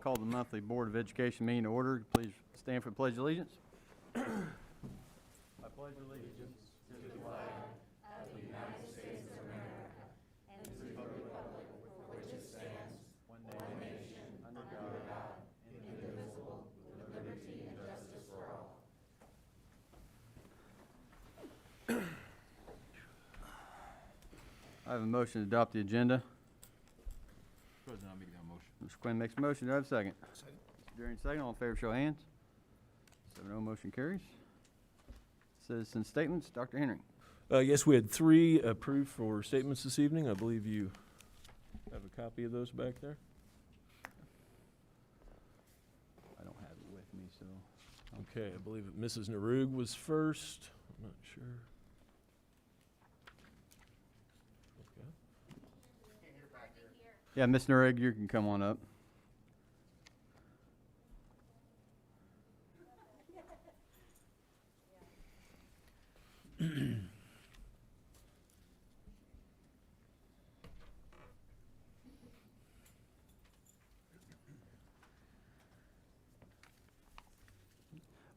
call the monthly Board of Education meeting to order. Please stand for the Pledge of Allegiance. I pledge allegiance to the flag of the United States of America and to the republic for which it stands, one nation, under God, indivisible, with liberty and justice for all. I have a motion to adopt the agenda. President, I'll make that motion. Mr. Quinn makes a motion. Do I have a second? Second. Mr. Darian, second. All in favor, show of hands. 7-0, motion carries. Citizen statements. Dr. Henry. Yes, we had 3 approved for statements this evening. I believe you have a copy of those back there. I don't have it with me, so. Okay, I believe that Mrs. Narug was first. I'm not sure. Okay. Yeah, Ms. Nareg, you can come on up.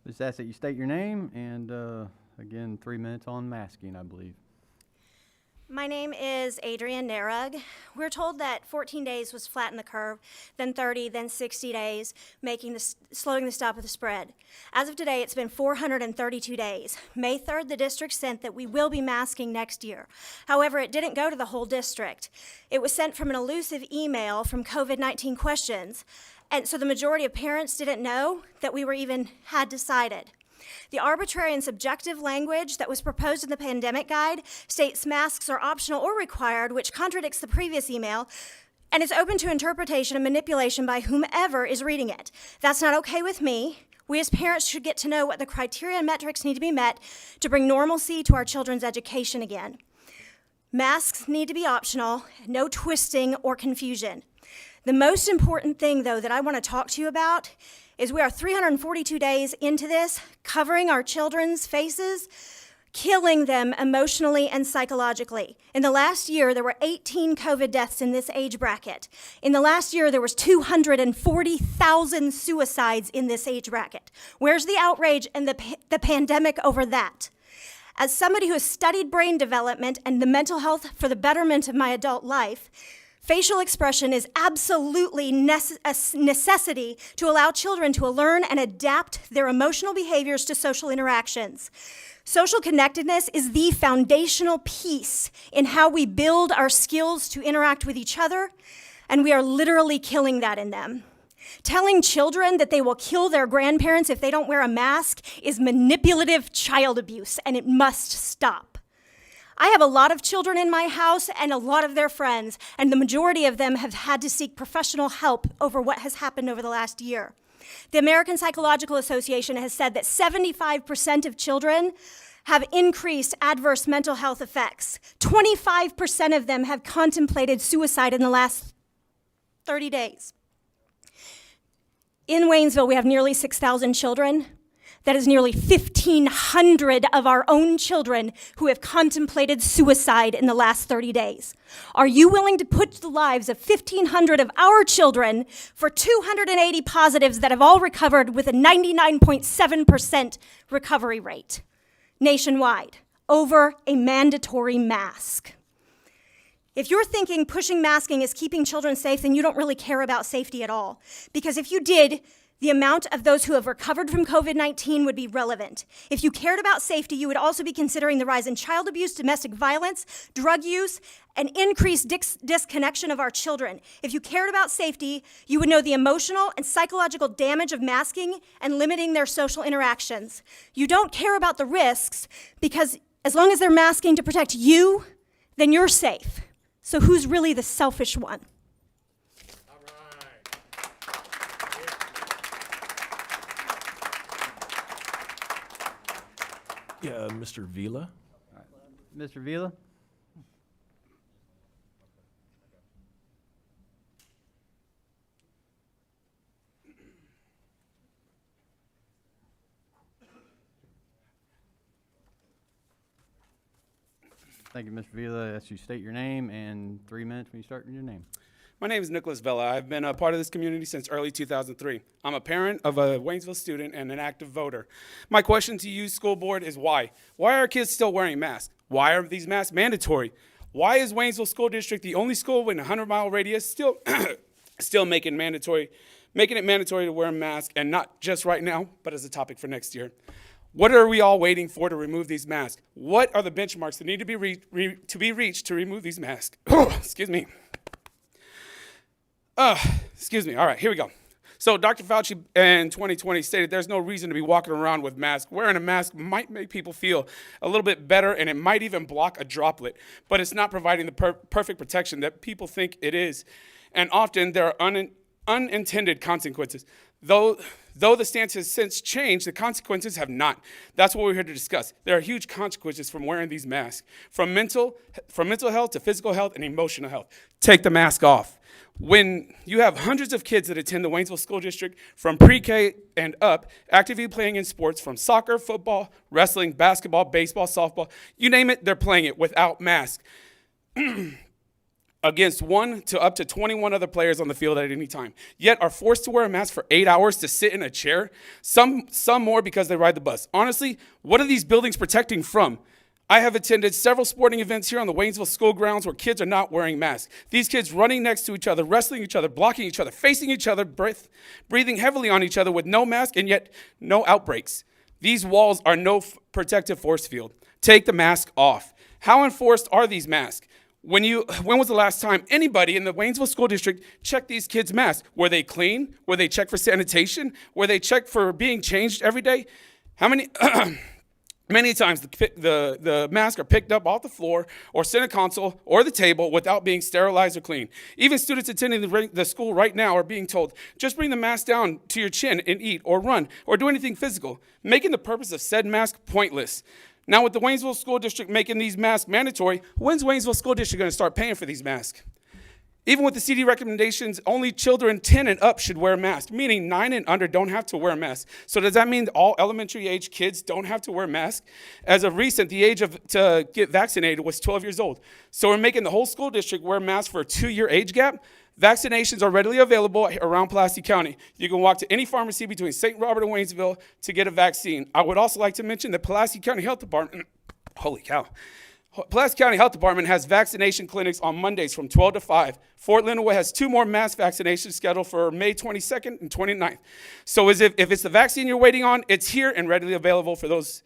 Just ask that you state your name and, again, 3 minutes on masking, I believe. My name is Adrienne Narug. We're told that 14 days was flatten the curve, then 30, then 60 days, slowing the stop of the spread. As of today, it's been 432 days. May 3rd, the district sent that we will be masking next year. However, it didn't go to the whole district. It was sent from an elusive email from COVID-19 questions, and so the majority of parents didn't know that we were even had decided. The arbitrary and subjective language that was proposed in the pandemic guide states masks are optional or required, which contradicts the previous email, and is open to interpretation and manipulation by whomever is reading it. That's not okay with me. We as parents should get to know what the criteria and metrics need to be met to bring normalcy to our children's education again. Masks need to be optional, no twisting or confusion. The most important thing, though, that I want to talk to you about is we are 342 days into this, covering our children's faces, killing them emotionally and psychologically. In the last year, there were 18 COVID deaths in this age bracket. In the last year, there was 240,000 suicides in this age bracket. Where's the outrage and the pandemic over that? As somebody who has studied brain development and the mental health for the betterment of my adult life, facial expression is absolutely a necessity to allow children to learn and adapt their emotional behaviors to social interactions. Social connectedness is the foundational piece in how we build our skills to interact with each other, and we are literally killing that in them. Telling children that they will kill their grandparents if they don't wear a mask is manipulative child abuse, and it must stop. I have a lot of children in my house and a lot of their friends, and the majority of them have had to seek professional help over what has happened over the last year. The American Psychological Association has said that 75% of children have increased adverse mental health effects. 25% of them have contemplated suicide in the last 30 days. In Waynesville, we have nearly 6,000 children. That is nearly 1,500 of our own children who have contemplated suicide in the last 30 days. Are you willing to put the lives of 1,500 of our children for 280 positives that have all recovered with a 99.7% recovery rate nationwide over a mandatory mask? If you're thinking pushing masking is keeping children safe, then you don't really care about safety at all. Because if you did, the amount of those who have recovered from COVID-19 would be relevant. If you cared about safety, you would also be considering the rise in child abuse, domestic violence, drug use, and increased disconnection of our children. If you cared about safety, you would know the emotional and psychological damage of masking and limiting their social interactions. You don't care about the risks because as long as they're masking to protect you, then you're safe. So who's really the selfish one? Yeah, Mr. Vila. All right. Mr. Vila? Thank you, Mr. Vila. As you state your name and 3 minutes when you start your name. My name is Nicholas Vela. I've been a part of this community since early 2003. I'm a parent of a Waynesville student and an active voter. My question to you, school board, is why? Why are kids still wearing masks? Why are these masks mandatory? Why is Waynesville School District the only school within a 100-mile radius still making it mandatory to wear a mask, and not just right now, but as a topic for next year? What are we all waiting for to remove these masks? What are the benchmarks that need to be reached to remove these masks? Excuse me. Excuse me. All right, here we go. So Dr. Fauci in 2020 stated there's no reason to be walking around with masks. Wearing a mask might make people feel a little bit better, and it might even block a droplet, but it's not providing the perfect protection that people think it is. And often there are unintended consequences. Though the stance has since changed, the consequences have not. That's what we're here to discuss. There are huge consequences from wearing these masks, from mental health to physical health and emotional health. Take the mask off. When you have hundreds of kids that attend the Waynesville School District from pre-K and up, actively playing in sports from soccer, football, wrestling, basketball, baseball, softball, you name it, they're playing it without masks. Against 1 to up to 21 other players on the field at any time, yet are forced to wear a mask for 8 hours to sit in a chair, some more because they ride the bus. Honestly, what are these buildings protecting from? I have attended several sporting events here on the Waynesville school grounds where kids are not wearing masks. These kids running next to each other, wrestling each other, blocking each other, facing each other, breathing heavily on each other with no mask and yet no outbreaks. These walls are no protective force field. Take the mask off. How enforced are these masks? When was the last time anybody in the Waynesville School District checked these kids' masks? Were they clean? Were they checked for sanitation? Were they checked for being changed every day? How many? Many times the masks are picked up off the floor or center console or the table without being sterilized or cleaned. Even students attending the school right now are being told, just bring the mask down to your chin and eat or run or do anything physical, making the purpose of said mask pointless. Now with the Waynesville School District making these masks mandatory, when's Waynesville School District going to start paying for these masks? Even with the CD recommendations, only children 10 and up should wear a mask, meaning 9 and under don't have to wear a mask. So does that mean all elementary age kids don't have to wear a mask? As of recent, the age to get vaccinated was 12 years old. So we're making the whole school district wear masks for a 2-year age gap? Vaccinations are readily available around Pulaski County. You can walk to any pharmacy between St. Robert and Waynesville to get a vaccine. I would also like to mention the Pulaski County Health Department, holy cow, Pulaski County Health Department has vaccination clinics on Mondays from 12 to 5. Fort Leonard has 2 more mass vaccinations scheduled for May 22nd and 29th. So if it's the vaccine you're waiting on, it's here and readily available for those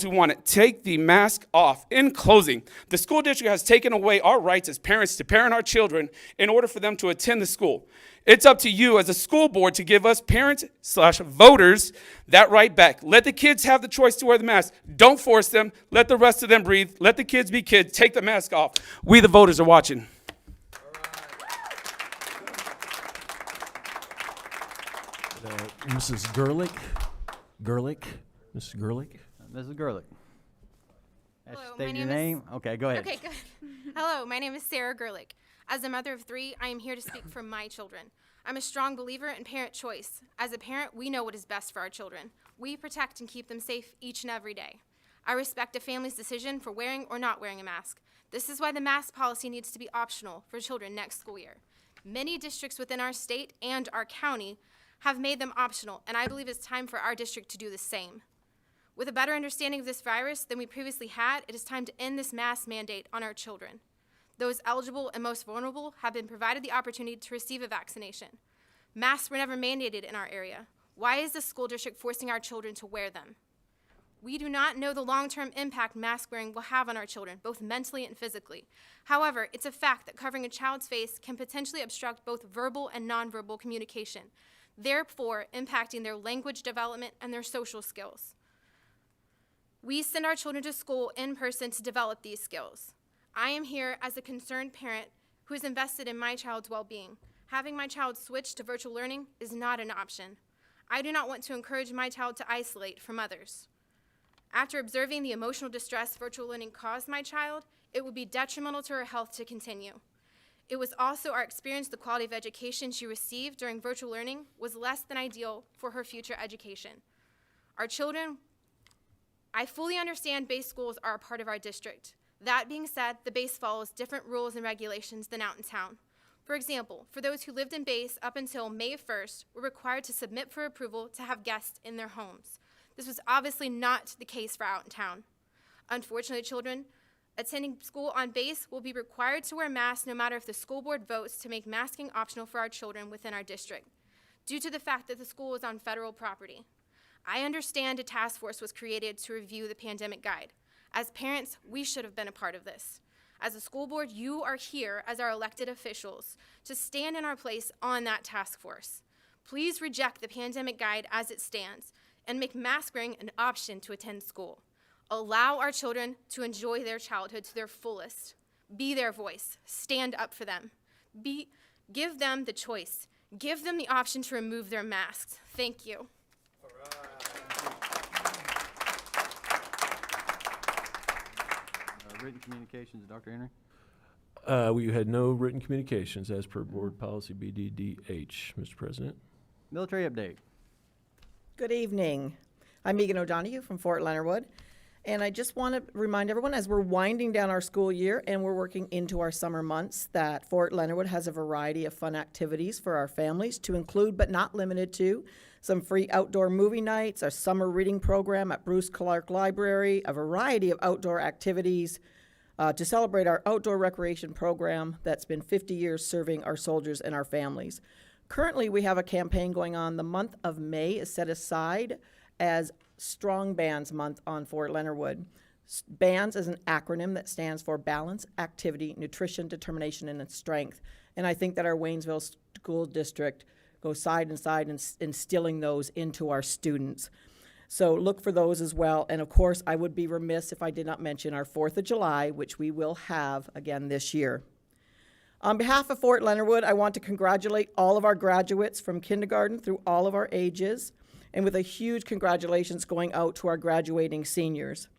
who want it. Take the mask off. In closing, the school district has taken away our rights as parents to parent our children in order for them to attend the school. It's up to you as a school board to give us parents/voters that right back. Let the kids have the choice to wear the mask. Don't force them. Let the rest of them breathe. Let the kids be kids. Take the mask off. We, the voters, are watching. Mrs. Gerlich? Mrs. Gerlich? Mrs. Gerlich. Hello, State my your name name. Okay, go ahead. Okay, good. Hello, my name is Sarah Gerlich. As a mother of 3, I am here to speak for my children. I'm a strong believer in parent choice. As a parent, we know what is best for our children. We protect and keep them safe each and every day. I respect a family's decision for wearing or not wearing a mask. This is why the mask policy needs to be optional for children next school year. Many districts within our state and our county have made them optional, and I believe it's time for our district to do the same. With a better understanding of this virus than we previously had, it is time to end this mask mandate on our children. Those eligible and most vulnerable have been provided the opportunity to receive a vaccination. Masks were never mandated in our area. Why is the school district forcing our children to wear them? We do not know the long-term impact mask wearing will have on our children, both mentally and physically. However, it's a fact that covering a child's face can potentially obstruct both verbal and nonverbal communication, therefore impacting their language development and their social skills. We send our children to school in person to develop these skills. I am here as a concerned parent who is invested in my child's well-being. Having my child switch to virtual learning is not an option. I do not want to encourage my child to isolate from others. After observing the emotional distress virtual learning caused my child, it would be detrimental to her health to continue. It was also our experience the quality of education she received during virtual learning was less than ideal for her future education. Our children, I fully understand base schools are a part of our district. That being said, the base follows different rules and regulations than out in town. For example, for those who lived in base up until May 1st, were required to submit for approval to have guests in their homes. This was obviously not the case for out in town. Unfortunately, children attending school on base will be required to wear masks no matter if the school board votes to make masking optional for our children within our district, due to the fact that the school is on federal property. I understand a task force was created to review the pandemic guide. As parents, we should have been a part of this. As a school board, you are here as our elected officials to stand in our place on that task force. Please reject the pandemic guide as it stands and make mask wearing an option to attend school. Allow our children to enjoy their childhood to their fullest. Be their voice. Stand up for them. Give them the choice. Give them the option to remove their masks. Thank you. Written communications, Dr. Henry. We had no written communications as per Board Policy BDDH, Mr. President. Military update. Good evening. I'm Megan O'Donoghue from Fort Leonard Wood, and I just want to remind everyone, as we're winding down our school year and we're working into our summer months, that Fort Leonard Wood has a variety of fun activities for our families to include, but not limited to, some free outdoor movie nights, our summer reading program at Bruce Clark Library, a variety of outdoor activities to celebrate our outdoor recreation program that's been 50 years serving our soldiers and our families. Currently, we have a campaign going on. The month of May is set aside as Strong Bands Month on Fort Leonard Wood. BANDS is an acronym that stands for Balance, Activity, Nutrition, Determination, and Strength. And I think that our Waynesville School District goes side and side in instilling those into our students. So look for those as well. And of course, I would be remiss if I did not mention our 4th of July, which we will have again this year. On behalf of Fort Leonard Wood, I want to congratulate all of our graduates from kindergarten through all of our ages, and with a huge congratulations going out to our graduating seniors.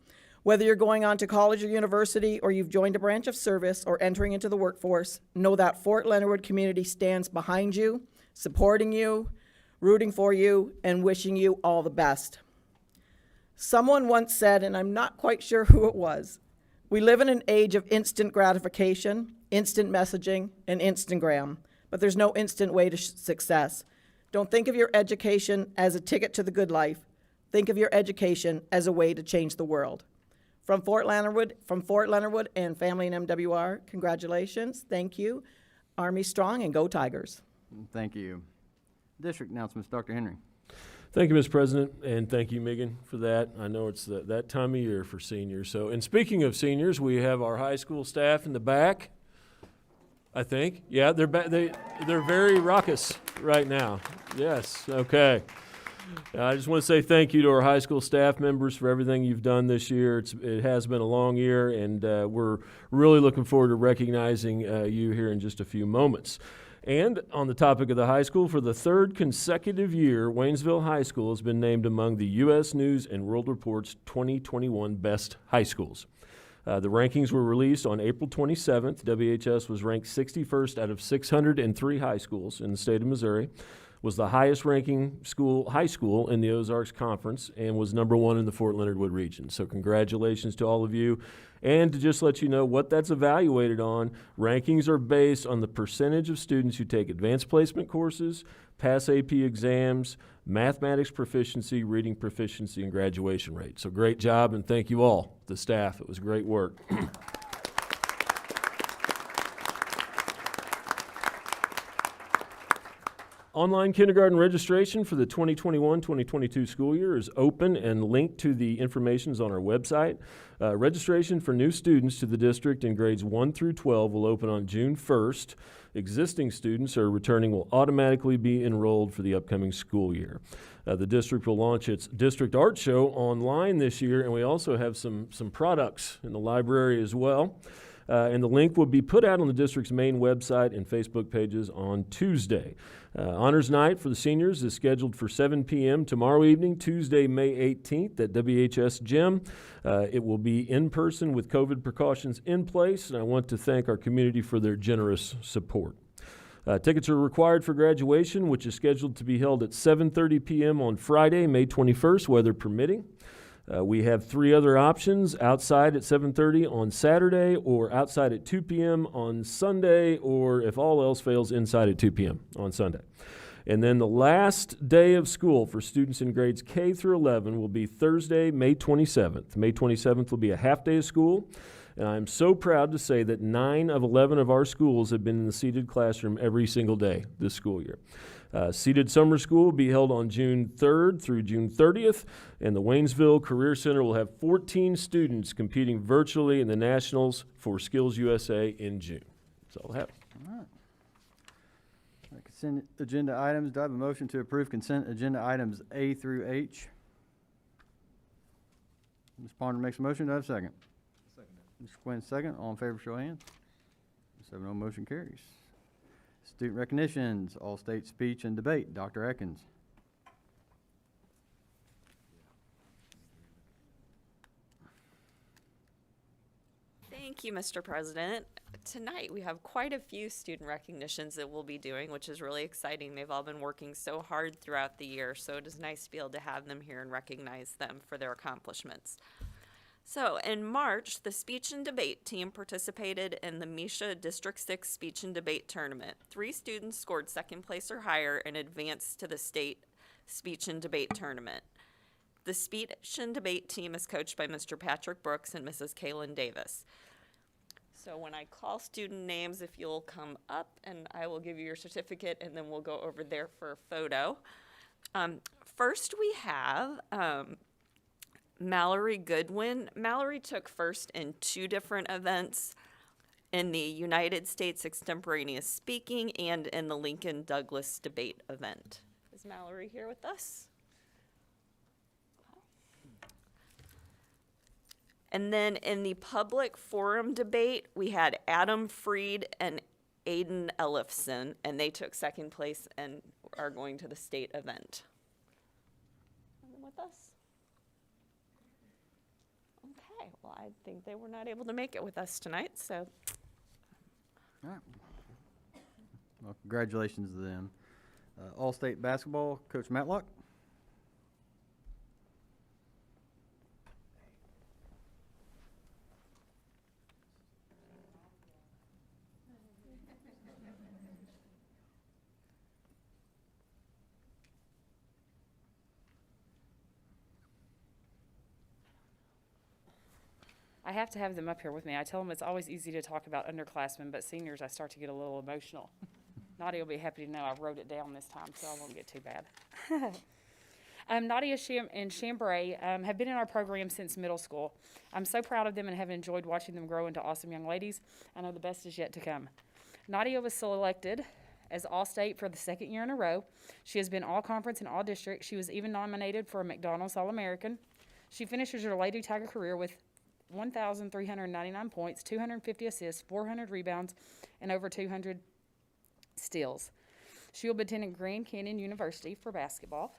Whether you're going on to college or university, or you've joined a branch of service or entering into the workforce, know that Fort Leonard Wood community stands behind you, supporting you, rooting for you, and wishing you all the best. Someone once said, and I'm not quite sure who it was, we live in an age of instant gratification, instant messaging, and Instagram, but there's no instant way to success. Don't think of your education as a ticket to the good life. Think of your education as a way to change the world. From Fort Leonard Wood and family in MWR, congratulations, thank you. Army strong and go Tigers. Thank you. District announcements, Dr. Henry. Thank you, Mr. President, and thank you, Megan, for that. I know it's that time of year for seniors. So, and speaking of seniors, we have our high school staff in the back, I think. Yeah, they're very raucous right now. Yes, okay. I just want to say thank you to our high school staff members for everything you've done this year. It has been a long year, and we're really looking forward to recognizing you here in just a few moments. And on the topic of the high school, for the 3rd consecutive year, Waynesville High School has been named among the U.S. News and World Report's 2021 Best High Schools. The rankings were released on April 27th. WHS was ranked 61st out of 603 high schools in the state of Missouri, was the highest ranking high school in the Ozarks Conference, and was number 1 in the Fort Leonard Wood region. So congratulations to all of you. And to just let you know what that's evaluated on, rankings are based on the percentage of students who take advanced placement courses, pass AP exams, mathematics proficiency, reading proficiency, and graduation rate. So great job, and thank you all, the staff. It was great work. Online kindergarten registration for the 2021-2022 school year is open and linked to the information on our website. Registration for new students to the district in grades 1 through 12 will open on June 1st. Existing students or returning will automatically be enrolled for the upcoming school year. The district will launch its District Art Show online this year, and we also have some products in the library as well. And the link will be put out on the district's main website and Facebook pages on Tuesday. Honors Night for the seniors is scheduled for 7 p.m. tomorrow evening, Tuesday, May 18th at WHS Gym. It will be in person with COVID precautions in place, and I want to thank our community for their generous support. Tickets are required for graduation, which is scheduled to be held at 7:30 p.m. on Friday, May 21st, weather permitting. We have 3 other options: outside at 7:30 on Saturday, or outside at 2 p.m. on Sunday, or if all else fails, inside at 2 p.m. on Sunday. And then the last day of school for students in grades K through 11 will be Thursday, May 27th. May 27th will be a half day of school. And I'm so proud to say that 9 of 11 of our schools have been in the seated classroom every single day this school year. Seated summer school will be held on June 3rd through June 30th, and the Waynesville Career Center will have 14 students competing virtually in the Nationals for Skillsusa in June. That's all I have. All right. Consent agenda items. Do I have a motion to approve consent agenda items A through H? Ms. Ponder makes a motion. Do I have a second? Second. Mr. Quinn, second. All in favor, show of hands. 7-0, motion carries. Student recognitions, all-state speech and debate. Dr. Atkins. Thank you, Mr. President. Tonight, we have quite a few student recognitions that we'll be doing, which is really exciting. They've all been working so hard throughout the year, so it is nice to be able to have them here and recognize them for their accomplishments. So, in March, the speech and debate team participated in the Misha District 6 Speech and Debate Tournament. 3 students scored second place or higher and advanced to the state speech and debate tournament. The speech and debate team is coached by Mr. Patrick Brooks and Mrs. Kaylin Davis. So when I call student names, if you'll come up, and I will give you your certificate, and then we'll go over there for a photo. First, we have Mallory Goodwin. Mallory took first in 2 different events, in the United States Extemporaneous Speaking and in the Lincoln Douglas debate event. Is Mallory here with us? And then in the public forum debate, we had Adam Freed and Aiden Ellifson, and they took second place and are going to the state event. Are they with us? Okay, well, I think they were not able to make it with us tonight, so. All right. Well, congratulations to them. All-state basketball, Coach Matlock. I have to have them up here with me. I tell them it's always easy to talk about underclassmen, but seniors, I start to get a little emotional. Nadia will be happy to know I wrote it down this time, so I won't get too bad. Nadia and Chambray have been in our program since middle school. I'm so proud of them and have enjoyed watching them grow into awesome young ladies. I know the best is yet to come. Nadia was selected as All-State for the 2nd year in a row. She has been All-Conference and All-District. She was even nominated for a McDonald's All-American. She finishes her Lady Tiger career with 1,399 points, 250 assists, 400 rebounds, and over 200 steals. She will be attending Grand Canyon University for basketball.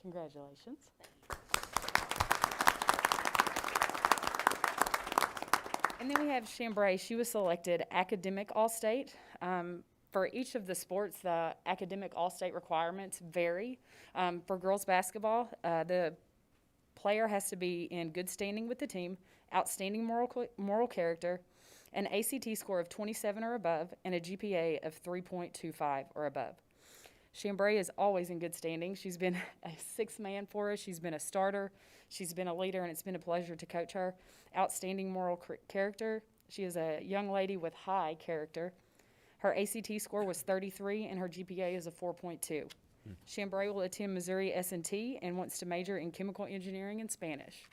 Congratulations. And then we have Chambray. She was selected Academic All-State. For each of the sports, the Academic All-State requirements vary. For girls basketball, the player has to be in good standing with the team, outstanding moral character, an ACT score of 27 or above, and a GPA of 3.25 or above. Chambray is always in good standing. She's been a 6th man for us. She's been a starter. She's been a leader, and it's been a pleasure to coach her. Outstanding moral character. She is a young lady with high character. Her ACT score was 33, and her GPA is a 4.2. Chambray will attend Missouri S&T and wants to major in chemical engineering and Spanish.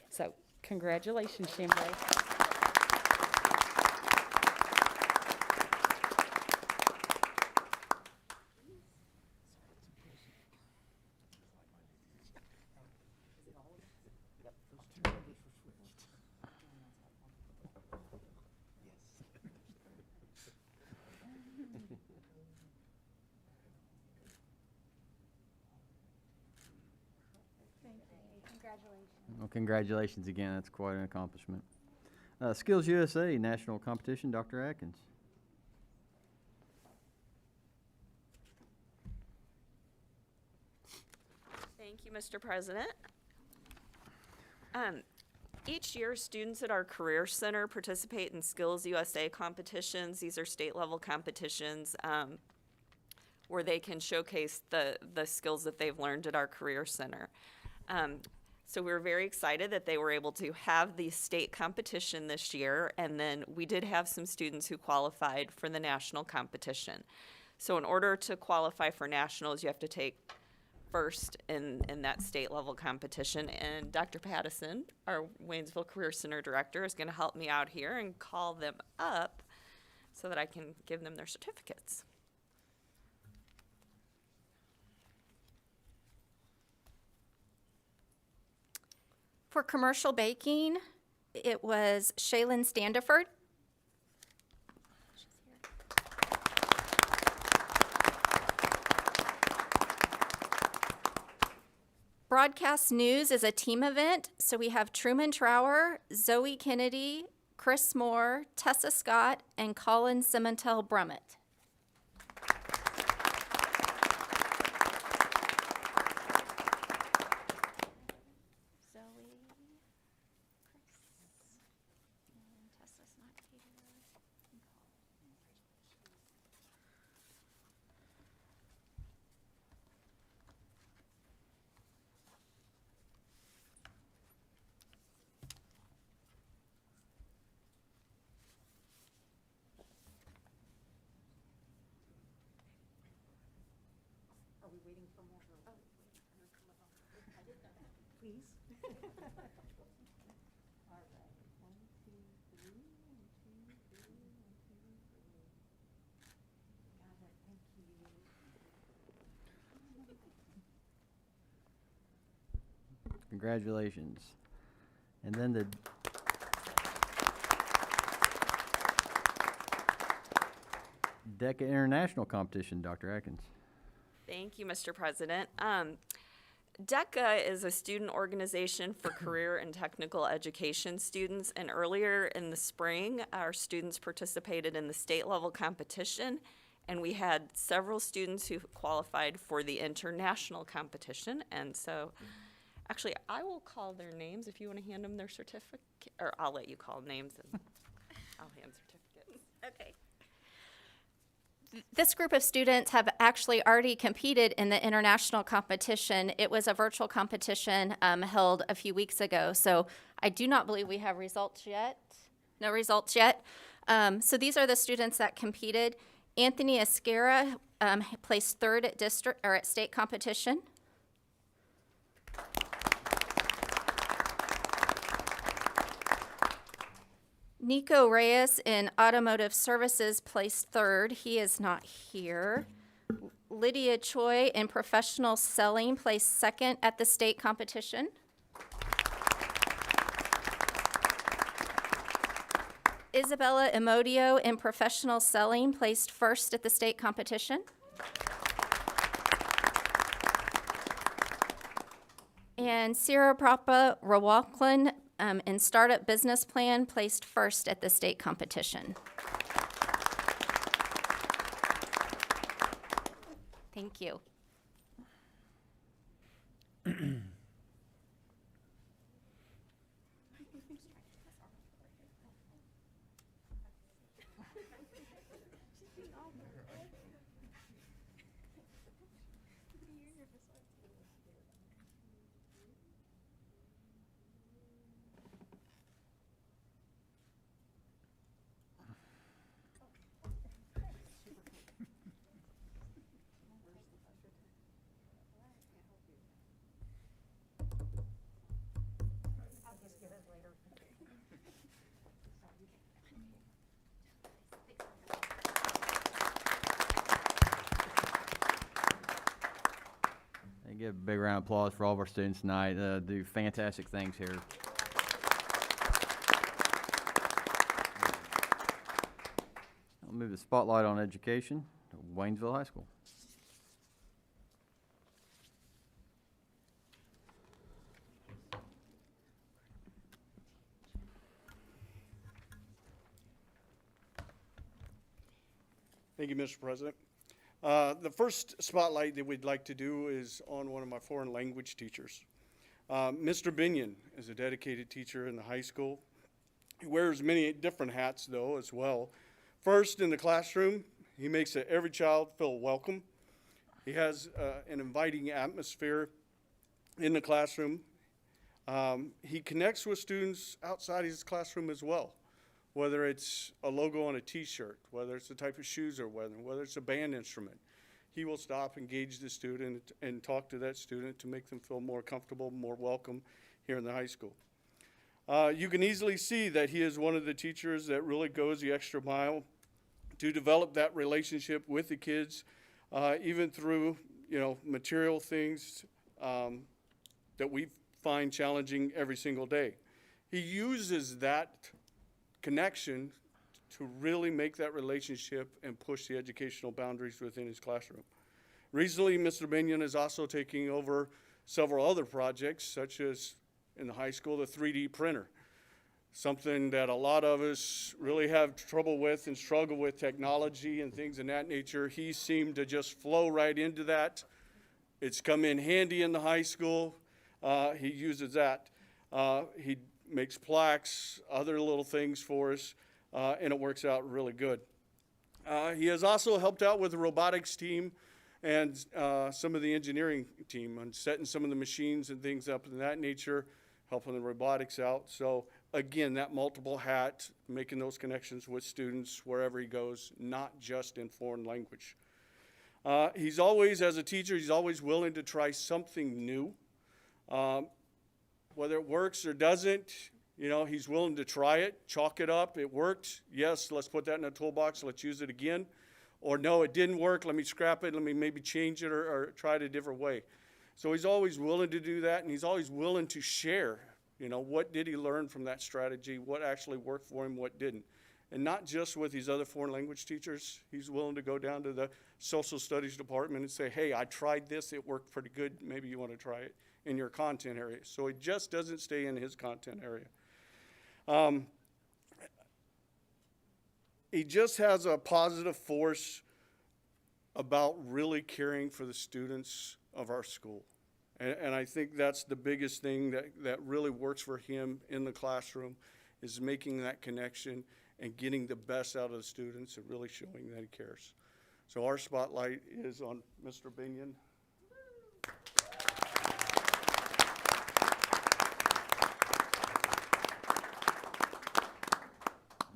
So, congratulations, Chambray. Well, congratulations again. That's quite an accomplishment. Skillsusa National Competition, Dr. Atkins. Thank you, Mr. President. Each year, students at our Career Center participate in Skillsusa competitions. These are state-level competitions where they can showcase the skills that they've learned at our Career Center. So we were very excited that they were able to have the state competition this year, and then we did have some students who qualified for the national competition. So in order to qualify for nationals, you have to take first in that state level competition. And Dr. Pattison, our Waynesville Career Center director, is gonna help me out here and call them up so that I can give them their certificates. For commercial baking, it was Shaylin Standiford. Broadcast news is a team event, so we have Truman Trower, Zoe Kennedy, Chris Moore, Tessa Scott, and Colin Cimentel Brummett. Congratulations. And then the Deca International Competition, Dr. Atkins. Thank you, Mr. President. Deca is a student organization for career and technical education students, and earlier in the spring, our students participated in the state level competition, and we had several students who qualified for the international competition. And so, actually, I will call their names if you want to hand them their certificate, or I'll let you call names and I'll hand certificates. Okay. This group of students have actually already competed in the international competition. It was a virtual competition held a few weeks ago, so I do not believe we have results yet. No results yet. So these are the students that competed. Anthony Esquera placed third at district or at state competition. Nico Reyes in Automotive Services placed third. He is not here. Lydia Choi in Professional Selling placed second at the state competition. Isabella Emodio in Professional Selling placed first at the state competition. And Sierra Prapa Rawalklin in Startup Business Plan placed first at the state competition. Thank you. Give a big round of applause for all of our students tonight. Do fantastic things here. I'll move the spotlight on education to Waynesville High School. Thank you, Mr. President. The first spotlight that we'd like to do is on one of my foreign language teachers. Mr. Binion is a dedicated teacher in the high school. He wears many different hats, though, as well. First, in the classroom, he makes every child feel welcome. He has an inviting atmosphere in the classroom. He connects with students outside his classroom as well, whether it's a logo on a t-shirt, whether it's the type of shoes they're wearing, whether it's a band instrument. He will stop, engage the student, and talk to that student to make them feel more comfortable, more welcome here in the high school. You can easily see that he is one of the teachers that really goes the extra mile to develop that relationship with the kids, even through, material things that we find challenging every single day. He uses that connection to really make that relationship and push the educational boundaries within his classroom. Recently, Mr. Binion is also taking over several other projects, such as in the high school, the 3D printer, something that a lot of us really have trouble with and struggle with technology and things of that nature. He seemed to just flow right into that. It's come in handy in the high school. He uses that. He makes plaques, other little things for us, and it works out really good. He has also helped out with the robotics team and some of the engineering team on setting some of the machines and things up of that nature, helping the robotics out. So again, that multiple hat, making those connections with students wherever he goes, not just in foreign language. He's always, as a teacher, he's always willing to try something new. Whether it works or doesn't, he's willing to try it, chalk it up. It worked. Yes, let's put that in a toolbox. Let's use it again. Or no, it didn't work. Let me scrap it. Let me maybe change it or try it a different way. So he's always willing to do that, and he's always willing to share, what did he learn from that strategy, what actually worked for him, what didn't. And not just with these other foreign language teachers. He's willing to go down to the social studies department and say, hey, I tried this. It worked pretty good. Maybe you want to try it in your content area. So it just doesn't stay in his content area. He just has a positive force about really caring for the students of our school. And I think that's the biggest thing that really works for him in the classroom, is making that connection and getting the best out of the students and really showing that he cares. So our spotlight is on Mr. Binion.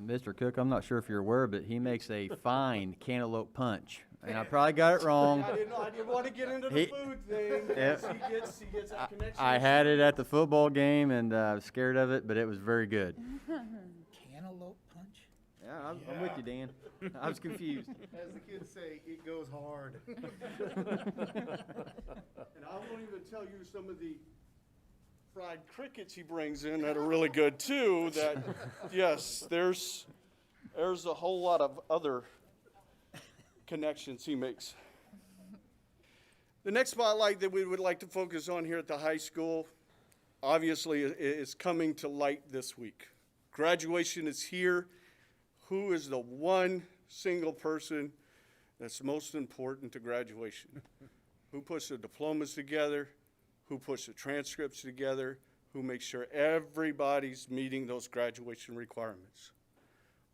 Mr. Cook, I'm not sure if you're aware, but he makes a fine cantaloupe punch. And I probably got it wrong. I didn't want to get into the food thing. Yeah. He gets that connection. I had it at the football game, and I was scared of it, but it was very good. Cantaloupe punch? Yeah, I'm with you, Dan. I was confused. As the kids say, it goes hard. And I won't even tell you some of the fried crickets he brings in that are really good too. That, yes, there's a whole lot of other connections he makes. The next spotlight that we would like to focus on here at the high school, obviously, is coming to light this week. Graduation is here. Who is the one single person that's most important to graduation? Who puts the diplomas together? Who puts the transcripts together? Who makes sure everybody's meeting those graduation requirements?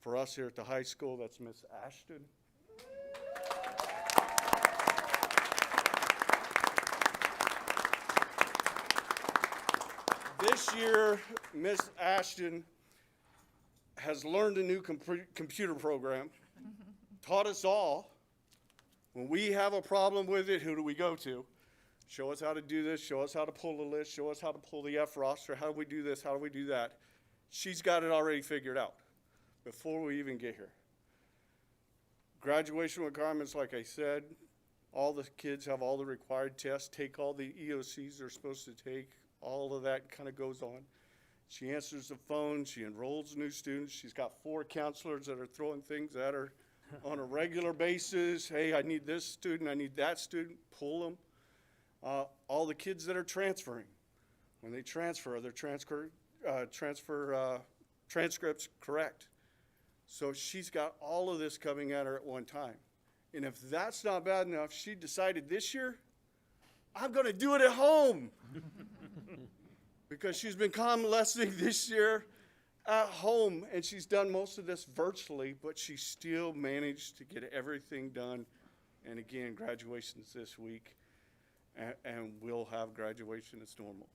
For us here at the high school, that's Miss Ashton. This year, Miss Ashton has learned a new computer program, taught us all. When we have a problem with it, who do we go to? Show us how to do this, show us how to pull the list, show us how to pull the F roster, how do we do this, how do we do that? She's got it already figured out before we even get here. Graduation requirements, like I said, all the kids have all the required tests, take all the EOCs they're supposed to take, all of that kind of goes on. She answers the phone, she enrolls new students, she's got 4 counselors that are throwing things at her on a regular basis. Hey, I need this student, I need that student, pull them. All the kids that are transferring, when they transfer, their transcripts correct. So she's got all of this coming at her at one time. And if that's not bad enough, she decided this year, I'm going to do it at home. because she's been convalescing this year at home, and she's done most of this virtually, but she still managed to get everything done. And again, graduation's this week, and we'll have graduation as normal.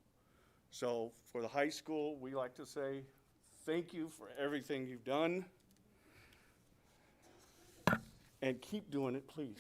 So for the high school, we like to say thank you for everything you've done, and keep doing it, please.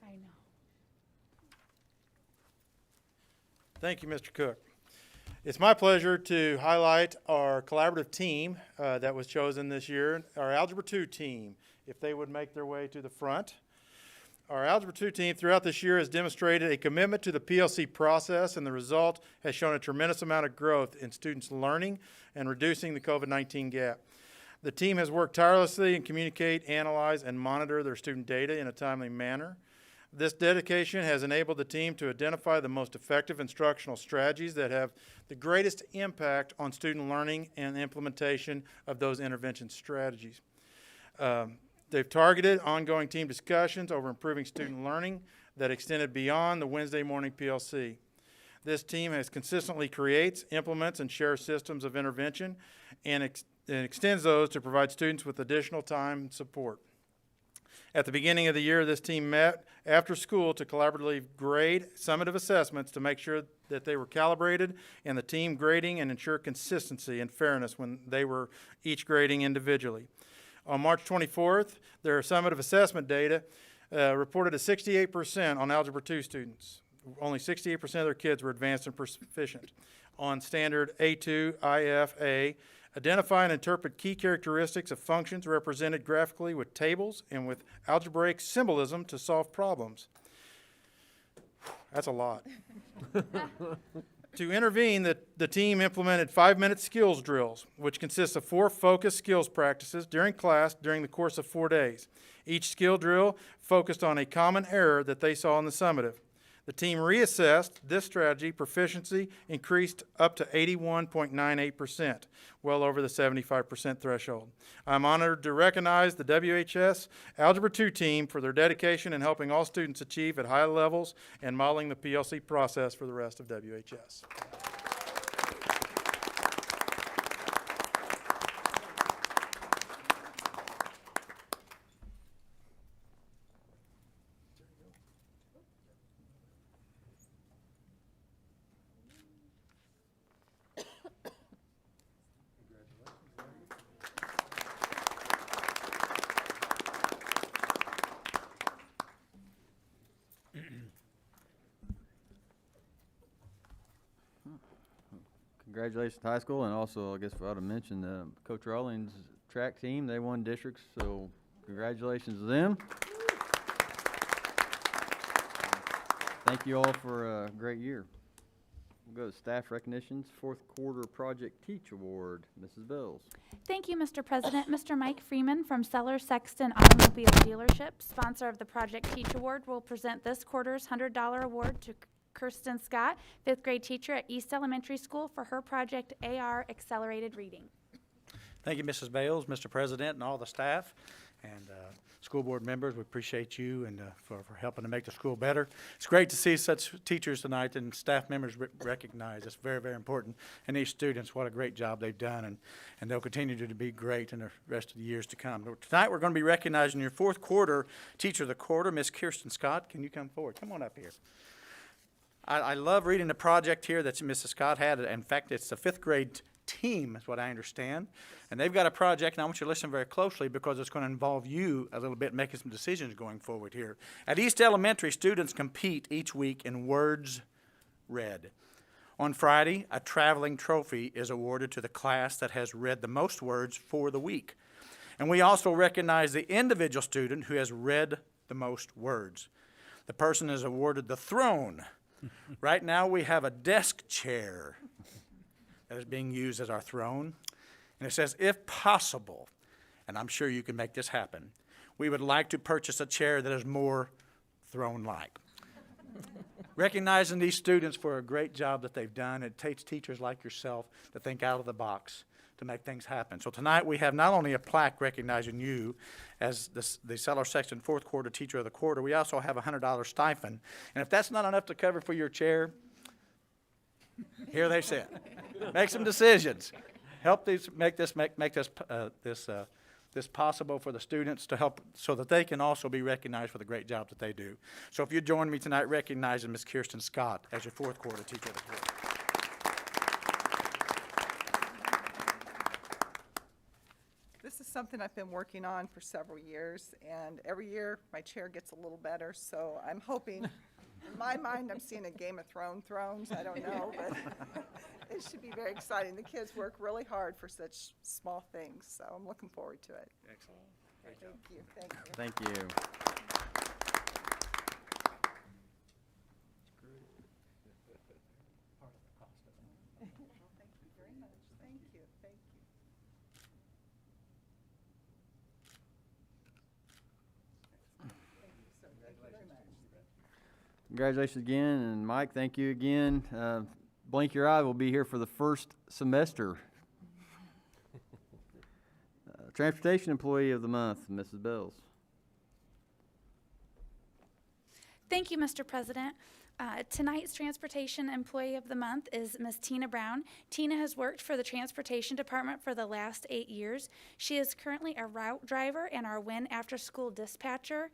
I know. Thank you, Mr. Cook. It's my pleasure to highlight our collaborative team that was chosen this year, our Algebra 2 team, if they would make their way to the front. Our Algebra 2 team throughout this year has demonstrated a commitment to the PLC process, and the result has shown a tremendous amount of growth in students' learning and reducing the COVID-19 gap. The team has worked tirelessly and communicate, analyze, and monitor their student data in a timely manner. This dedication has enabled the team to identify the most effective instructional strategies that have the greatest impact on student learning and implementation of those intervention strategies. They've targeted ongoing team discussions over improving student learning that extended beyond the Wednesday morning PLC. This team has consistently creates, implements, and shares systems of intervention and extends those to provide students with additional time and support. At the beginning of the year, this team met after school to collaboratively grade summative assessments to make sure that they were calibrated and the team grading and ensure consistency and fairness when they were each grading individually. On March 24th, their summative assessment data reported a 68% on Algebra 2 students. Only 68% of their kids were advanced and proficient. On standard A2, IFA, identify and interpret key characteristics of functions represented graphically with tables and with algebraic symbolism to solve problems. That's a lot. To intervene, the team implemented 5-minute skills drills, which consists of 4 focused skills practices during class during the course of 4 days. Each skill drill focused on a common error that they saw in the summative. The team reassessed this strategy. Proficiency increased up to 81.98%, well over the 75% threshold. I'm honored to recognize the WHS Algebra 2 team for their dedication in helping all students achieve at high levels and modeling the PLC process for the rest of WHS. Congratulations to high school, and also, I guess I ought to mention Coach Rawlings' track team. They won districts, so congratulations to them. Thank you all for a great year. We'll go to staff recognitions. 4th quarter project teach award. Mrs. Bills. Thank you, Mr. President. Mr. Mike Freeman from Sellers Sexton Automobile Dealership, sponsor of the Project Teach Award, will present this quarter's $100 award to Kirsten Scott, 5th grade teacher at East Elementary School, for her project AR Accelerated Reading. Thank you, Mrs. Bales, Mr. President, and all the staff and school board members. We appreciate you and for helping to make the school better. It's great to see such teachers tonight and staff members recognize. It's very, very important. And these students, what a great job they've done, and they'll continue to be great in the rest of the years to come. But tonight we're going to be recognizing your 4th quarter teacher of the quarter, Miss Kirsten Scott. Can you come forward? Come on up here. I love reading the project here that Mrs. Scott had. In fact, it's the 5th grade team, is what I understand. And they've got a project, and I want you to listen very closely because it's going to involve you a little bit making some decisions going forward here. At East Elementary, students compete each week in words read. On Friday, a traveling trophy is awarded to the class that has read the most words for the week. And we also recognize the individual student who has read the most words. The person is awarded the throne. Right now, we have a desk chair that is being used as our throne. And it says, if possible, and I'm sure you can make this happen, we would like to purchase a chair that is more throne-like. Recognizing these students for a great job that they've done, it takes teachers like yourself to think out of the box to make things happen. So tonight we have not only a plaque recognizing you as the Cellar Sexton Fourth Quarter Teacher of the Quarter, we also have a $100 stipend. And if that's not enough to cover for your chair, here they sit. Make some decisions. Help these make this possible for the students to help so that they can also be recognized for the great job that they do. So if you join me tonight recognizing Ms. Kirsten Scott as your Fourth Quarter Teacher of the Quarter. This is something I've been working on for several years, and every year my chair gets a little better, so I'm hoping, in my mind, I'm seeing a Game of Thrones, I don't know, but it should be very exciting. The kids work really hard for such small things, so I'm looking forward to it. Excellent. Thank you, thank you. Thank you. Thank you very much. Thank you, thank you. Thank you very much. Congratulations again, and Mike, thank you again. Blink your eye, we'll be here for the first semester. Transportation Employee of the Month, Mrs. Bells. Thank you, Mr. President. Tonight's Transportation Employee of the Month is Ms. Tina Brown. Tina has worked for the Transportation Department for the last 8 years. She is currently a route driver and our WIN after-school dispatcher.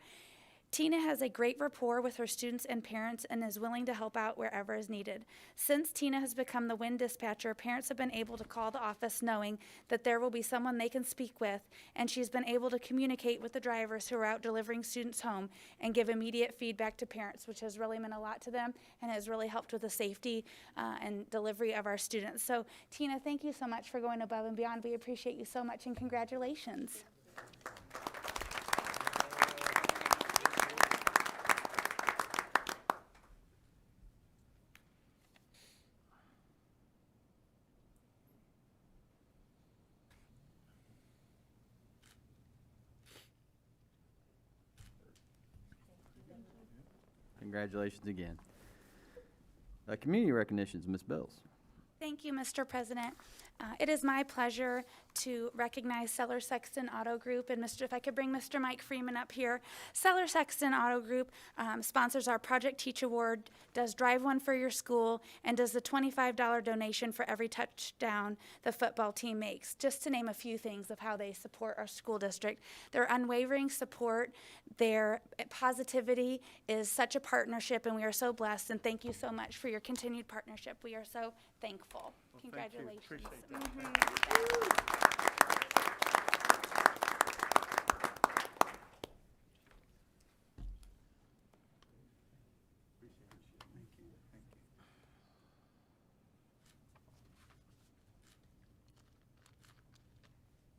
Tina has a great rapport with her students and parents and is willing to help out wherever is needed. Since Tina has become the WIN dispatcher, parents have been able to call the office knowing that there will be someone they can speak with, and she's been able to communicate with the drivers who are out delivering students home and give immediate feedback to parents, which has really meant a lot to them and has really helped with the safety and delivery of our students. So, Tina, thank you so much for going above and beyond. We appreciate you so much, and congratulations. Congratulations again. Community recognitions, Ms. Bells. Thank you, Mr. President. It is my pleasure to recognize Cellar Sexton Auto Group, and if I could bring Mr. Mike Freeman up here. Cellar Sexton Auto Group sponsors our Project Teach Award, does Drive One for Your School, and does the $25 donation for every touchdown the football team makes, just to name a few things of how they support our school district. Their unwavering support, their positivity is such a partnership, and we are so blessed, and thank you so much for your continued partnership. We are so thankful. Well, Congratulations. Thank you. Appreciate that.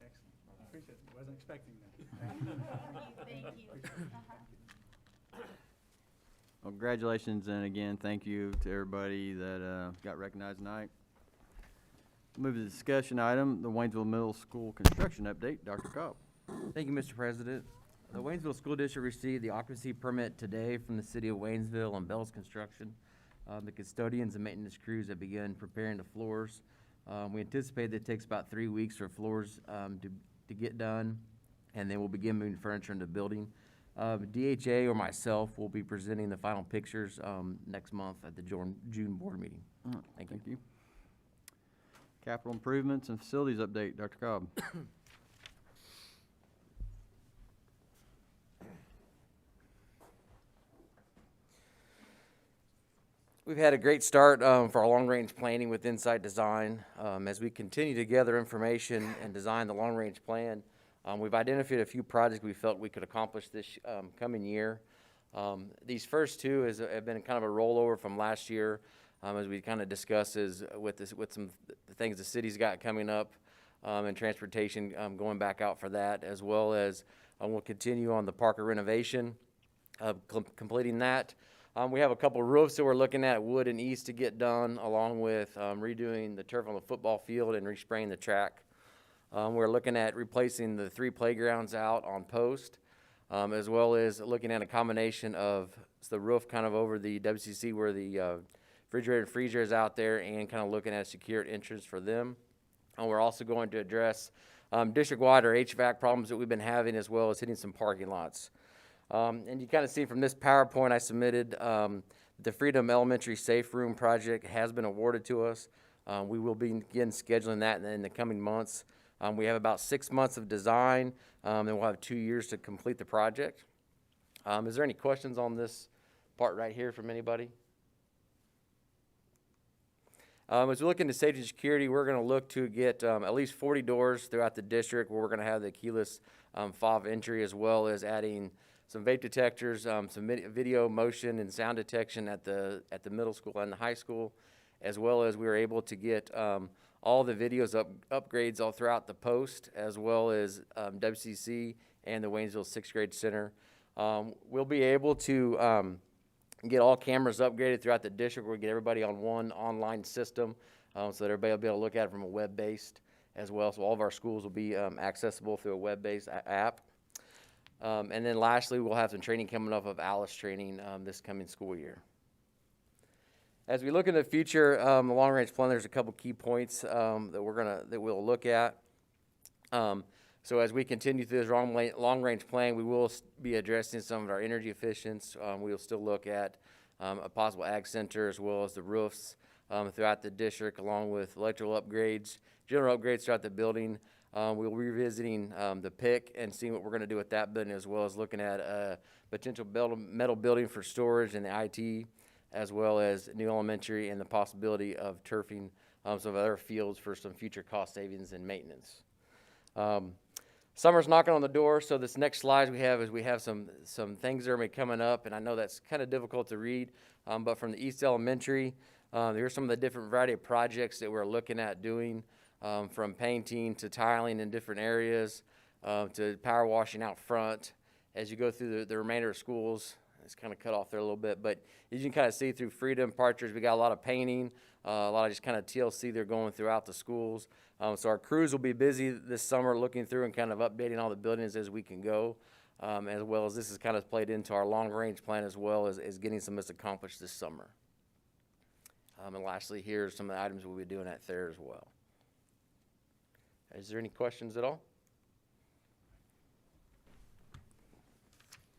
Excellent. Appreciate it. Wasn't expecting that. Thank you. Well, congratulations, and again, thank you to everybody that got recognized tonight. Move to the discussion item, the Waynesville Middle School construction update. Dr. Cobb. Thank you, Mr. President. The Waynesville School District received the occupancy permit today from the City of Waynesville on Bell's Construction. The custodians and maintenance crews have begun preparing the floors. We anticipate that it takes about 3 weeks for floors to get done, and then we'll begin moving furniture into the building. DHA or myself will be presenting the final pictures next month at the June board meeting. Thank you. Capital improvements and facilities update. Dr. Cobb. We've had a great start for our long-range planning with Insight Design. As we continue to gather information and design the long-range plan, we've identified a few projects we felt we could accomplish this coming year. These first two have been kind of a rollover from last year, as we kind of discussed with some things the city's got coming up and transportation going back out for that, as well as we'll continue on the Parker renovation completing that. We have a couple roofs that we're looking at, wood and east, to get done, along with redoing the turf on the football field and respraying the track. We're looking at replacing the 3 playgrounds out on Post, as well as looking at a combination of the roof kind of over the WCC where the refrigerator and freezer is out there, and kind of looking at a secured entrance for them. And we're also going to address district-wide or HVAC problems that we've been having, as well as hitting some parking lots. And you kind of see from this PowerPoint I submitted, the Freedom Elementary Safe Room project has been awarded to us. We will begin scheduling that in the coming months. We have about 6 months of design, and we'll have 2 years to complete the project. Is there any questions on this part right here from anybody? As we look into safety and security, we're going to look to get at least 40 doors throughout the district where we're going to have the keyless fob entry, as well as adding some vape detectors, some video, motion, and sound detection at the middle school and the high school, as well as we were able to get all the videos upgrades all throughout the Post, as well as WCC and the Waynesville 6th grade center. We'll be able to get all cameras upgraded throughout the district. We'll get everybody on one online system so that everybody will be able to look at it from a web-based as well. So all of our schools will be accessible through a web-based app. And then lastly, we'll have some training coming up of ALICE training this coming school year. As we look in the future, the long-range plan, there's a couple key points that we'll look at. So as we continue through this long-range plan, we will be addressing some of our energy efficiency. We will still look at a possible ag center, as well as the roofs throughout the district, along with electrical upgrades, general upgrades throughout the building. We'll be revisiting the PIC and seeing what we're going to do with that building, as well as looking at a potential metal building for storage and the IT, as well as new elementary and the possibility of turfing some other fields for some future cost savings and maintenance. Summer's knocking on the door, so this next slide we have some things that are coming up, and I know that's kind of difficult to read, but from the East Elementary, here's some of the different variety of projects that we're looking at doing, from painting to tiling in different areas, to power washing out front. As you go through the remainder of schools, it's kind of cut off there a little bit, but as you can kind of see through Freedom, Partridge, we got a lot of painting, a lot of just kind of TLC they're going throughout the schools. So our crews will be busy this summer looking through and kind of updating all the buildings as we can go, as well as this is kind of played into our long-range plan, as well as getting some of this accomplished this summer. And lastly, here's some of the items we'll be doing at Thayer as well. Is there any questions at all?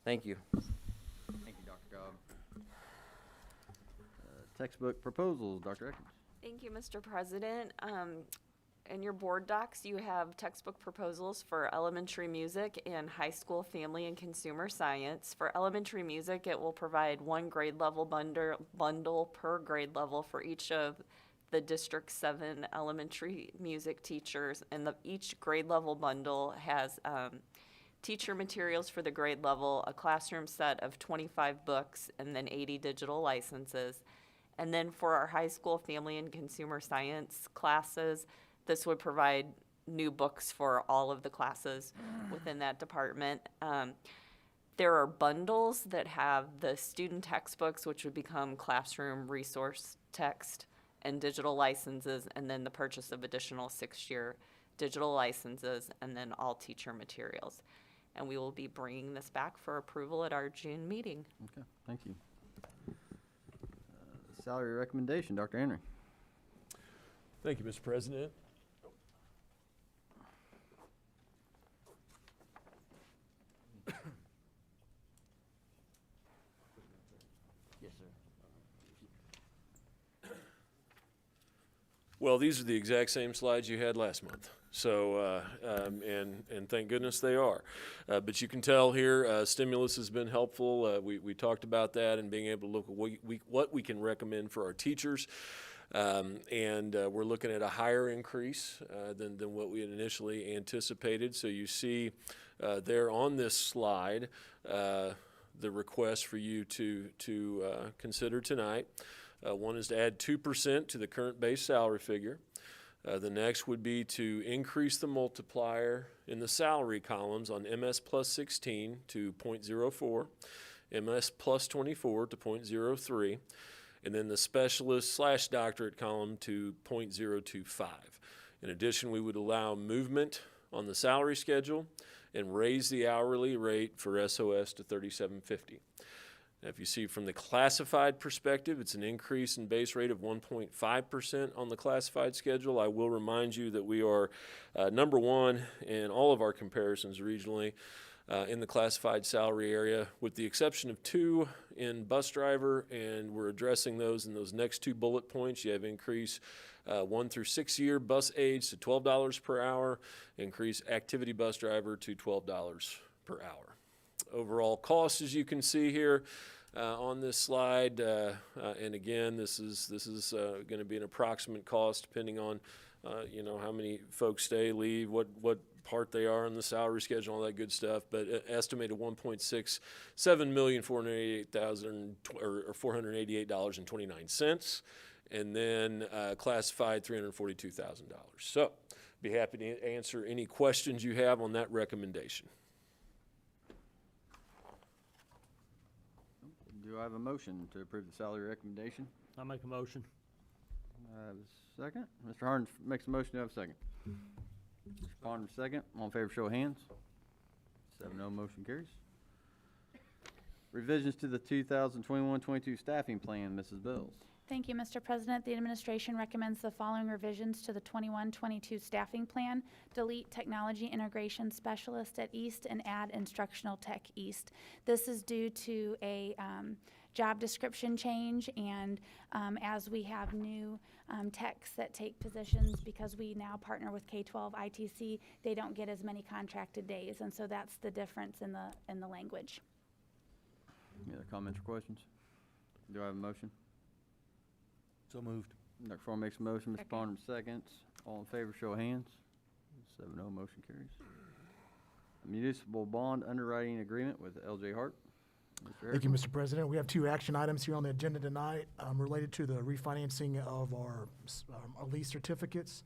Thank you. Thank you, Dr. Cobb. Textbook proposals, Dr. Eckert. Thank you, Mr. President. In your board docs, you have textbook proposals for elementary music and high school family and consumer science. For elementary music, it will provide one grade level bundle per grade level for each of the District 7 elementary music teachers, and each grade level bundle has teacher materials for the grade level, a classroom set of 25 books, and then 80 digital licenses. And then for our high school family and consumer science classes, this would provide new books for all of the classes within that department. There are bundles that have the student textbooks, which would become classroom resource text and digital licenses, and then the purchase of additional 6-year digital licenses, and then all teacher materials. And we will be bringing this back for approval at our June meeting. Okay, thank you. Salary recommendation, Dr. Henry. Thank you, Mr. President. Yes, sir. Well, these are the exact same slides you had last month. So, and thank goodness they are. But you can tell here, stimulus has been helpful. We talked about that and being able to look at what we can recommend for our teachers. And we're looking at a higher increase than what we had initially anticipated. So you see there on this slide the request for you to consider tonight. One is to add 2% to the current base salary figure. The next would be to increase the multiplier in the salary columns on MS plus 16 to 0.04 MS plus 24 to 0.03, and then the specialist/doctorate column to 0.025. In addition, we would allow movement on the salary schedule and raise the hourly rate for SOS to $37.50. Now, if you see from the classified perspective, it's an increase in base rate of 1.5% on the classified schedule. I will remind you that we are number one in all of our comparisons regionally in the classified salary area, with the exception of 2 in bus driver, and we're addressing those in those next 2 bullet points. You have increase 1 through 6 year bus aides to $12 per hour, increase activity bus driver to $12 per hour. Overall cost, as you can see here on this slide, and again, this is going to be an approximate cost depending on how many folks stay, leave, what part they are on the salary schedule, all that good stuff. But estimated $1.67,488,000 or $488.29, and then classified $342,000. So, be happy to answer any questions you have on that recommendation. Do I have a motion to approve the salary recommendation? I'll make a motion. I have a second. Mr. Harden makes a motion. Do I have a second? Mr. Ponder, second. All in favor, show of hands. 7-0, motion carries. Revisions to the 2021-22 staffing plan, Mrs. Bills. Thank you, Mr. President. The administration recommends the following revisions to the 21-22 staffing plan. Delete technology integration specialist at East and add instructional tech East. This is due to a job description change, and as we have new techs that take positions, because we now partner with K-12 ITC, they don't get as many contracted days, and so that's the difference in the language. Any other comments or questions? Do I have a motion? So moved. Dr. Farr makes a motion. Mr. Ponder seconds. All in favor, show of hands. 7-0, motion carries. Municipal bond underwriting agreement with LJ Hart. Thank you, Mr. President. We have 2 action items here on the agenda tonight related to the refinancing of our lease certificates.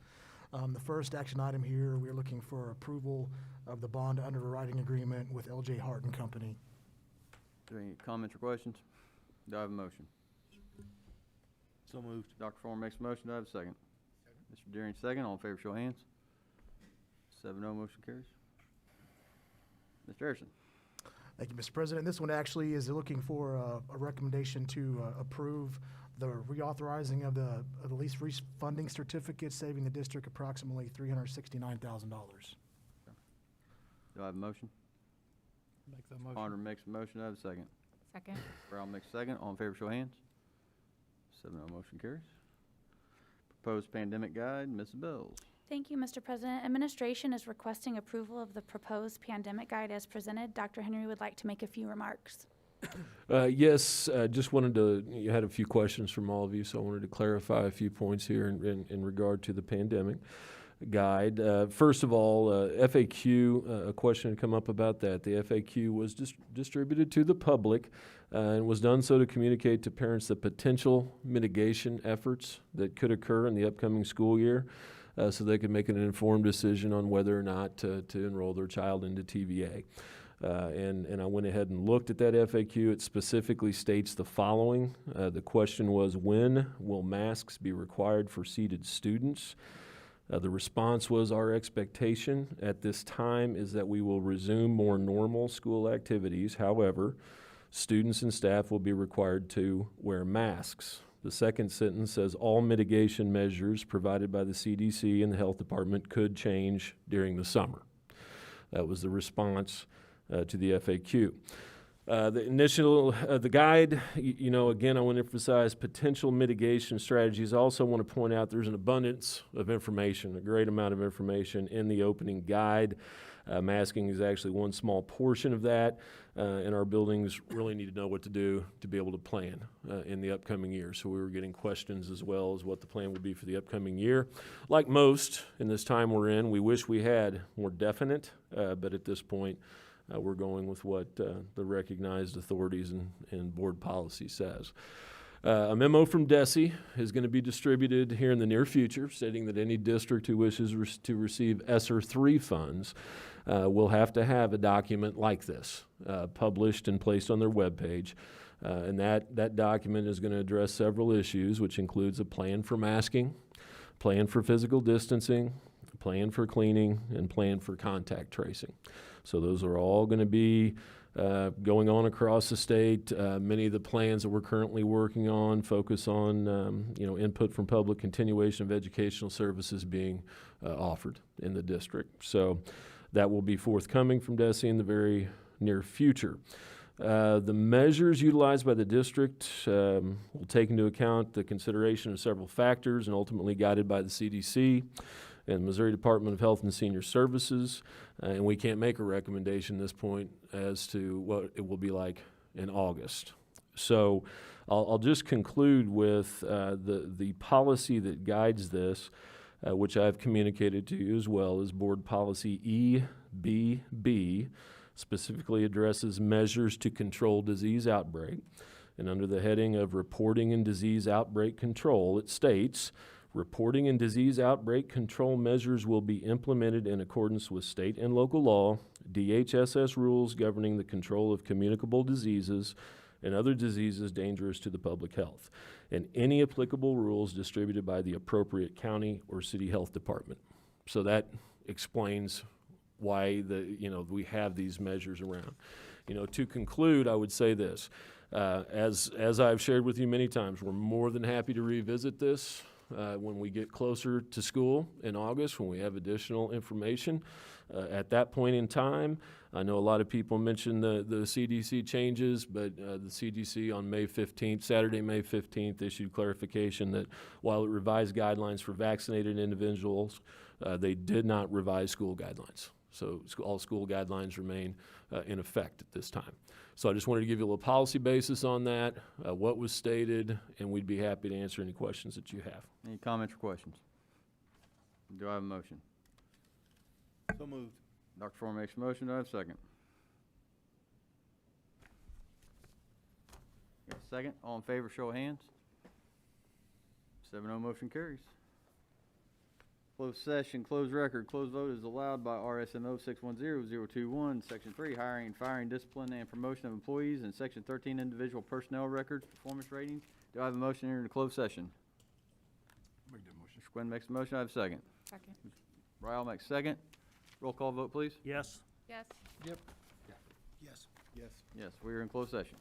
The first action item here, we're looking for approval of the bond underwriting agreement with LJ Hart and Company. Are there any comments or questions? Do I have a motion? So moved. Dr. Farr makes a motion. Do I have a second? Mr. Deering, second. All in favor, show of hands. 7-0, motion carries. Mr. Harrison. Thank you, Mr. President. This one actually is looking for a recommendation to approve the reauthorizing of the lease refunding certificate, saving the district approximately $369,000. Do I have a motion? Make that motion. Ponder makes a motion. Do I have a second? Second. Brown makes a second. All in favor, show of hands. 7-0, motion carries. Proposed pandemic guide, Mrs. Bills. Thank you, Mr. President. Administration is requesting approval of the proposed pandemic guide as presented. Dr. Henry would like to make a few remarks. Yes, just wanted to, you had a few questions from all of you, so I wanted to clarify a few points here in regard to the pandemic guide. First of all, FAQ, a question had come up about that. The FAQ was distributed to the public and was done so to communicate to parents the potential mitigation efforts that could occur in the upcoming school year, so they could make an informed decision on whether or not to enroll their child into TVA. And I went ahead and looked at that FAQ. It specifically states the following. The question was, when will masks be required for seated students? The response was, our expectation at this time is that we will resume more normal school activities. However, students and staff will be required to wear masks. The second sentence says, all mitigation measures provided by the CDC and the health department could change during the summer. That was the response to the FAQ. The initial, the guide, again, I want to emphasize potential mitigation strategies. I also want to point out there's an abundance of information, a great amount of information in the opening guide. Masking is actually one small portion of that, and our buildings really need to know what to do to be able to plan in the upcoming year. So we were getting questions as well as what the plan would be for the upcoming year. Like most in this time we're in, we wish we had more definite, but at this point, we're going with what the recognized authorities and board policy says. A memo from Deca is going to be distributed here in the near future, stating that any district who wishes to receive ESSER 3 funds will have to have a document like this published and placed on their webpage. And that document is going to address several issues, which includes a plan for masking, plan for physical distancing, plan for cleaning, and plan for contact tracing. So those are all going to be going on across the state. Many of the plans that we're currently working on focus on input from public, continuation of educational services being offered in the district. So that will be forthcoming from Deca in the very near future. The measures utilized by the district will take into account the consideration of several factors and ultimately guided by the CDC and the Missouri Department of Health and Senior Services. And we can't make a recommendation at this point as to what it will be like in August. So I'll just conclude with the policy that guides this, which I've communicated to you as well, is Board Policy EBB, specifically addresses measures to control disease outbreak. And under the heading of Reporting and Disease Outbreak Control, it states, reporting and disease outbreak control measures will be implemented in accordance with state and local law, DHSS rules governing the control of communicable diseases and other diseases dangerous to the public health, and any applicable rules distributed by the appropriate county or city health department. So that explains why we have these measures around. To conclude, I would say this. As I've shared with you many times, we're more than happy to revisit this when we get closer to school in August, when we have additional information. At that point in time, I know a lot of people mentioned the CDC changes, but the CDC on Saturday, May 15th, issued clarification that while it revised guidelines for vaccinated individuals, they did not revise school guidelines. So all school guidelines remain in effect at this time. So I just wanted to give you a little policy basis on that, what was stated, and we'd be happy to answer any questions that you have. Any comments or questions? Do I have a motion? So moved. Dr. Ford makes a motion. Do I have a second? Got a second? All in favor, show of hands. 7-0, motion carries. Closed session, closed record, closed vote is allowed by RSMO 610021, Section 3, hiring, firing, discipline, and promotion of employees, and Section 13, individual personnel records, performance ratings. Do I have a motion to enter into closed session? Make that motion. Mr. Quinn makes a motion. I have a second. Second. Ryle makes a second. Roll call vote, please. Yes. Yes. Yep. Yes. Yes. Yes, we are in closed session.